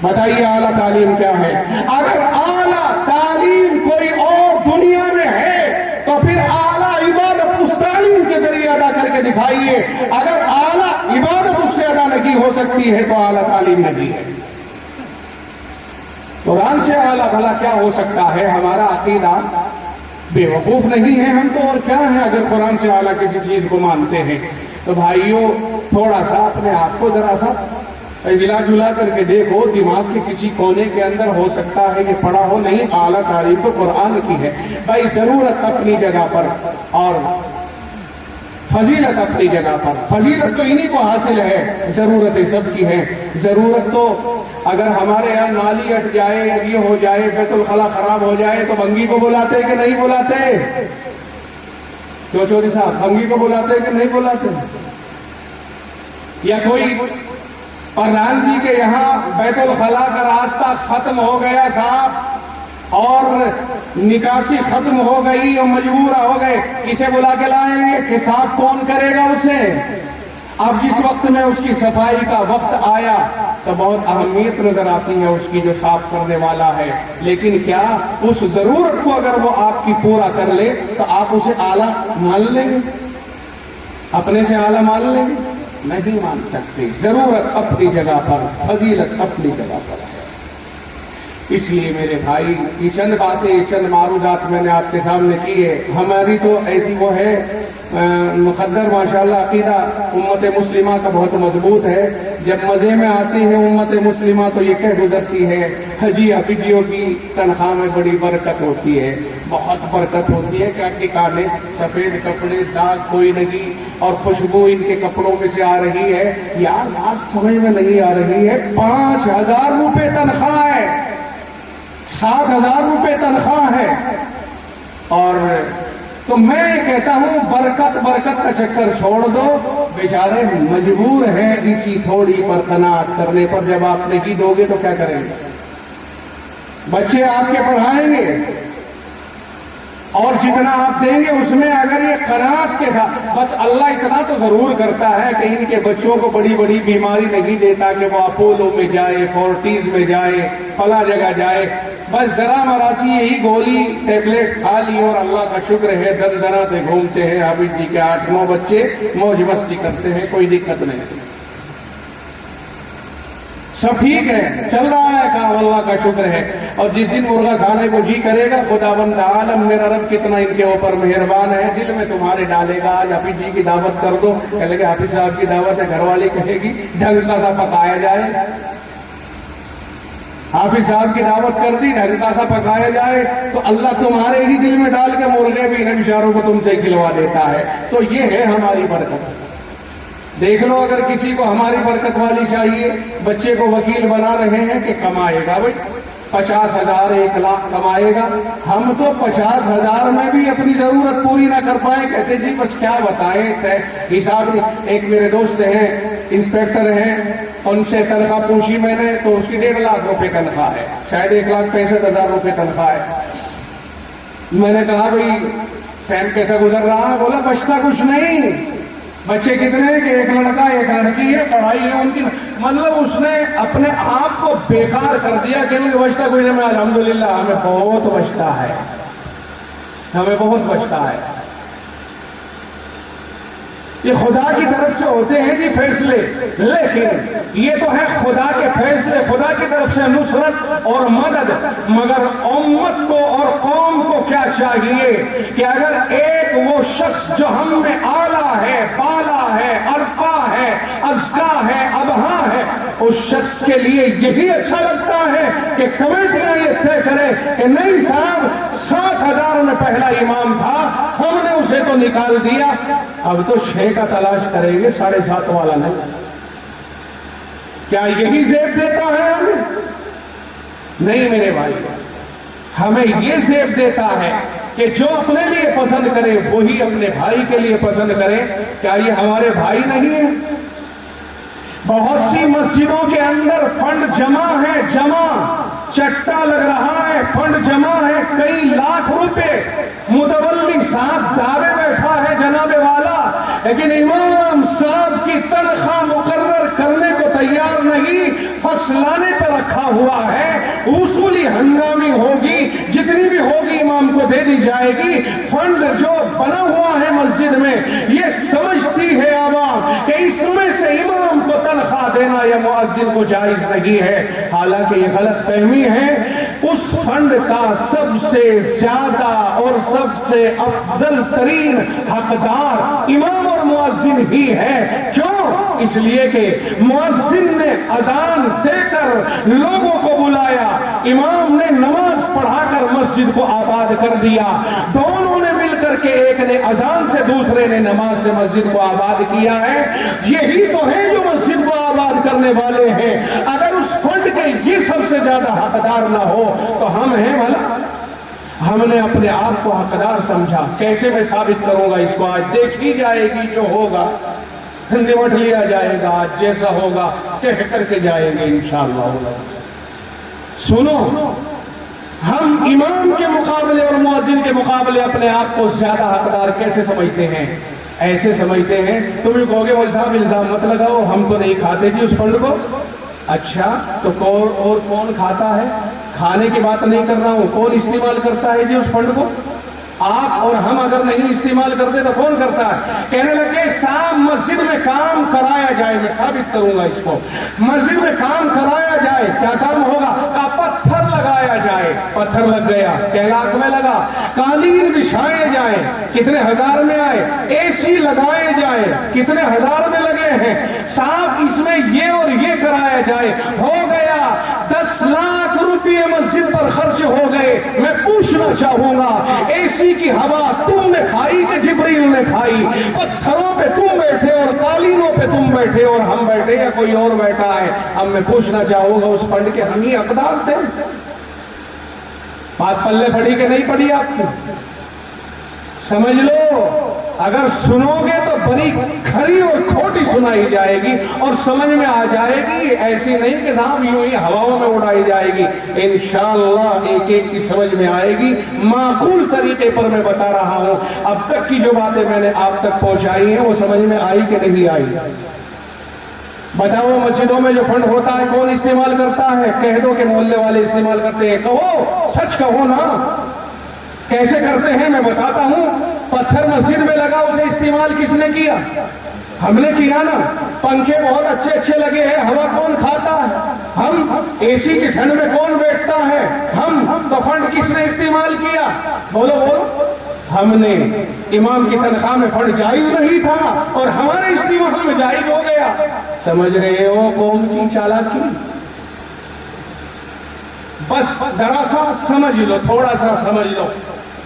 بتائیے اعلیٰ تعلیم کیا ہے. اگر اعلیٰ تعلیم کوئی اور دنیا میں ہے تو پھر اعلیٰ عبادت اس تعلیم کے ذریعے ادا کر کے دکھائیے. اگر اعلیٰ عبادت اس سے ادا نہیں ہو سکتی ہے تو اعلیٰ تعلیم نہیں ہے. قرآن سے اعلیٰ بھلا کیا ہو سکتا ہے؟ ہمارا عقیدہ بے وقوف نہیں ہے ہم تو, اور کیا ہے اگر قرآن سے اعلیٰ کسی چیز کو مانتے ہیں تو بھائیوں تھوڑا سا اپنے آپ کو ذرا سا جلا جلا کر کے دیکھو. دماغ کے کسی کونے کے اندر ہو سکتا ہے کہ پڑھا ہو, نہیں اعلیٰ تعلیم تو قرآن کی ہے بھائی. ضرورت اپنی جگہ پر اور فضیلت اپنی جگہ پر. فضیلت تو انہی کو حاصل ہے, ضرورتیں سب کی ہیں. ضرورت تو اگر ہمارے یہاں نالی اٹ جائے, یہ ہو جائے, بیت الخلا خراب ہو جائے تو بنگی کو بلاتے کہ نہیں بلاتے؟ کیوں چودھری صاحب, بنگی کو بلاتے کہ نہیں بلاتے؟ یا کوئی پردھان جی کے یہاں بیت الخلا کا راستہ ختم ہو گیا صاحب اور نکاسی ختم ہو گئی اور مجبور ہو گئے, اسے بلا کے لائیں گے کہ صاف کون کرے گا اسے؟ اب جس وقت میں اس کی صفائی کا وقت آیا تو بہت اہمیت نظر آتی ہے اس کی جو صاف کرنے والا ہے. لیکن کیا اس ضرورت کو اگر وہ آپ کی پورا کر لے تو آپ اسے اعلیٰ مان لیں گے؟ اپنے سے اعلیٰ مان لیں گے؟ نہیں مان سکتے. ضرورت اپنی جگہ پر, فضیلت اپنی جگہ پر ہے. اس لیے میرے بھائی یہ چند باتیں, چند معروضات میں نے آپ کے سامنے کی ہے. ہماری تو ایسی وہ ہے مقدر ماشاءاللہ عقیدہ امت مسلمہ کا بہت مضبوط ہے. جب مزے میں آتی ہے امت مسلمہ تو یہ کہہ گزرتی ہے حجی حفیظیوں کی تنخواہ میں بڑی برکت ہوتی ہے, بہت برکت ہوتی ہے. کیا ٹھکانے, سفید کپڑے, داغ کوئی نہیں, اور خوشبو ان کے کپڑوں میں سے آ رہی ہے. یار بات سمجھ میں نہیں آ رہی ہے. 5,000 روپے تنخواہ ہے, 7,000 روپے تنخواہ ہے. اور تو میں کہتا ہوں برکت برکت کا چکر چھوڑ دو. بیچارے مجبور ہیں اسی تھوڑی پر قناعت کرنے پر. جب آپ نہیں دو گے تو کیا کریں گے؟ بچے آپ کے پڑھائیں گے اور جتنا آپ دیں گے اس میں اگر یہ قناعت کے ساتھ, بس اللہ اتنا تو ضرور کرتا ہے کہ ان کے بچوں کو بڑی بڑی بیماری نہیں دیتا کہ وہ اپولو میں جائے, فورٹیز میں جائے, فلاں جگہ جائے. بس ذرا مراسی یہی گولی ٹیبلٹ کھا لی اور اللہ کا شکر ہے دن دناتے گھومتے ہیں. حافظ جی کے 8-9 بچے موج مستی کرتے ہیں, کوئی دقت نہیں, سب ٹھیک ہے, چل رہا ہے کام, اللہ کا شکر ہے. اور جس دن مرغا کھانے کو جی کرے گا خداوند عالم میرا رب کتنا ان کے اوپر مہربان ہے, دل میں تمہارے ڈالے گا آج حافظ جی کی دعوت کر دو. کہہ لگے حافظ صاحب کی دعوت ہے, گھر والی کہے گی ڈھنگ کا سا پکایا جائے. حافظ صاحب کی دعوت کر دی, ڈھنگ کا سا پکایا جائے تو اللہ تمہارے ہی دل میں ڈال کے مرغے بھی ان بیچاروں کو تم سے کھلوا دیتا ہے. تو یہ ہے ہماری برکت. دیکھ لو اگر کسی کو ہماری برکت والی چاہیے، بچے کو وکیل بنا رہے ہیں کہ کمائے گا بھائی 50,000 1 لاکھ کمائے گا، ہم تو 50,000 میں بھی اپنی ضرورت پوری نہ کر پائے، کہتے جی بس کیا بتائیں حساب نہیں۔ ایک میرے دوست ہیں انسپیکٹر ہیں، ان سے تنخواہ پوچھی میں نے تو اس کی 1.5 لاکھ روپے تنخواہ ہے، شاید 1,65,000 روپے تنخواہ ہے۔ میں نے کہا بھائی ٹائم کیسا گزر رہا ہے؟ بولا بچتا کچھ نہیں۔ بچے کتنے ہیں کہ 1 لڑکا 1 لڑکی ہے، پڑھائی ہے ان کی، مطلب اس نے اپنے آپ کو بیکار کر دیا کہ بچتا کوئی نہیں۔ الحمدللہ ہمیں بہت بچتا ہے، ہمیں بہت بچتا ہے۔ یہ خدا کی طرف سے ہوتے ہیں جی فیصلے، لیکن یہ تو ہے خدا کے فیصلے، خدا کی طرف سے نصرت اور مدد، مگر امت کو اور قوم کو کیا چاہیے کہ اگر ایک وہ شخص جو ہم میں اعلیٰ ہے، بالا ہے، ارفا ہے، ازکا ہے، ابہا ہے، اس شخص کے لیے یہی اچھا لگتا ہے کہ کمیٹیاں یہ طے کرے کہ نہیں صاحب 7,000 میں پہلا امام تھا، ہم نے اسے تو نکال دیا، اب تو 6 کا تلاش کریں گے، 7.5 والا نہیں۔ کیا یہی زیب دیتا ہے ہمیں؟ نہیں میرے بھائی، ہمیں یہ زیب دیتا ہے کہ جو اپنے لیے پسند کرے وہی اپنے بھائی کے لیے پسند کرے۔ کیا یہ ہمارے بھائی نہیں ہیں؟ بہت سی مسجدوں کے اندر فنڈ جمع ہے، جمع چٹا لگ رہا ہے، فنڈ جمع ہے کئی لاکھ روپے، متولی صاحب دعوے بیٹھا ہے جناب والا، لیکن امام صاحب کی تنخواہ مقرر کرنے کو تیار نہیں، فصلانے پہ رکھا ہوا ہے، اصولی ہنگامی ہوگی، جتنی بھی ہوگی امام کو دے دی جائے گی۔ فنڈ جو بنا ہوا ہے مسجد میں، یہ سمجھتی ہے عوام کہ اس میں سے امام کو تنخواہ دینا یا مؤذن کو جائز نہیں ہے، حالانکہ یہ غلط فہمی ہے۔ اس فنڈ کا سب سے زیادہ اور سب سے افضل ترین حقدار امام اور مؤذن ہی ہے۔ کیوں؟ اس لیے کہ مؤذن نے اذان دے کر لوگوں کو بلایا، امام نے نماز پڑھا کر مسجد کو آباد کر دیا، دونوں نے مل کر کے، ایک نے اذان سے دوسرے نے نماز سے مسجد کو آباد کیا ہے۔ یہی تو ہے جو مسجد کو آباد کرنے والے ہیں۔ اگر اس فنڈ کے یہ سب سے زیادہ حقدار نہ ہو تو ہم ہیں بھلا؟ ہم نے اپنے آپ کو حقدار سمجھا۔ کیسے میں ثابت کروں گا اس کو؟ آج دیکھی جائے گی، جو ہوگا نمٹ لیا جائے گا، آج جیسا ہوگا کہہ کر کے جائیں گے انشاءاللہ۔ سنو، ہم امام کے مقابلے اور مؤذن کے مقابلے اپنے آپ کو زیادہ حقدار کیسے سمجھتے ہیں؟ ایسے سمجھتے ہیں، تم یہ کہو گے مول صاحب الزام مت لگاؤ، ہم تو نہیں کھاتے جی اس فنڈ کو۔ اچھا تو اور کون کھاتا ہے؟ کھانے کی بات نہیں کر رہا ہوں، کون استعمال کرتا ہے جی اس فنڈ کو؟ آپ اور ہم اگر نہیں استعمال کرتے تو کون کرتا ہے؟ کہنے لگے صاحب مسجد میں کام کرایا جائے، میں ثابت کروں گا اس کو، مسجد میں کام کرایا جائے، کیا کام ہوگا؟ پتھر لگایا جائے، پتھر لگ گیا، کیا لاکھ میں لگا؟ قالین بچھائے جائیں، کتنے ہزار میں آئے؟ اے سی لگائے جائے، کتنے ہزار میں لگے ہیں؟ صاحب اس میں یہ اور یہ کرایا جائے، ہو گیا 10 لاکھ روپے مسجد پر خرچ ہو گئے۔ میں پوچھنا چاہوں گا اے سی کی ہوا تم نے کھائی کہ جبریل نے کھائی؟ پتھروں پہ تم بیٹھے اور قالینوں پہ تم بیٹھے اور ہم بیٹھے یا کوئی اور بیٹھا ہے؟ اب میں پوچھنا چاہوں گا اس فنڈ کے ہم ہی حقدار تھے؟ بات پلے پڑی کہ نہیں پڑی آپ کی؟ سمجھ لو، اگر سنو گے تو بڑی کھری اور کھوٹی سنائی جائے گی اور سمجھ میں آ جائے گی، ایسی نہیں کہ نام یوں ہی ہواؤں میں اڑائی جائے گی۔ انشاءاللہ ایک ایک کی سمجھ میں آئے گی، معقول طریقے پر میں بتا رہا ہوں۔ اب تک کی جو باتیں میں نے آپ تک پہنچائی ہیں وہ سمجھ میں آئی کہ نہیں آئی؟ بتاؤ، مسجدوں میں جو فنڈ ہوتا ہے کون استعمال کرتا ہے؟ کہہ دو کہ محلے والے استعمال کرتے ہیں، کہو، سچ کہو نا، کیسے کرتے ہیں میں بتاتا ہوں۔ پتھر مسجد میں لگا، اسے استعمال کس نے کیا؟ ہم نے کیا نا۔ پنکھے بہت اچھے اچھے لگے ہیں، ہوا کون کھاتا ہے؟ ہم۔ اے سی کی ٹھنڈ میں کون بیٹھتا ہے؟ ہم۔ تو فنڈ کس نے استعمال کیا؟ بولو بولو۔ ہم نے۔ امام کی تنخواہ میں فنڈ جائز نہیں تھا اور ہمارے استعمال میں جائز ہو گیا۔ سمجھ رہے ہو قوم کی چالاکی؟ بس ذرا سا سمجھ لو، تھوڑا سا سمجھ لو۔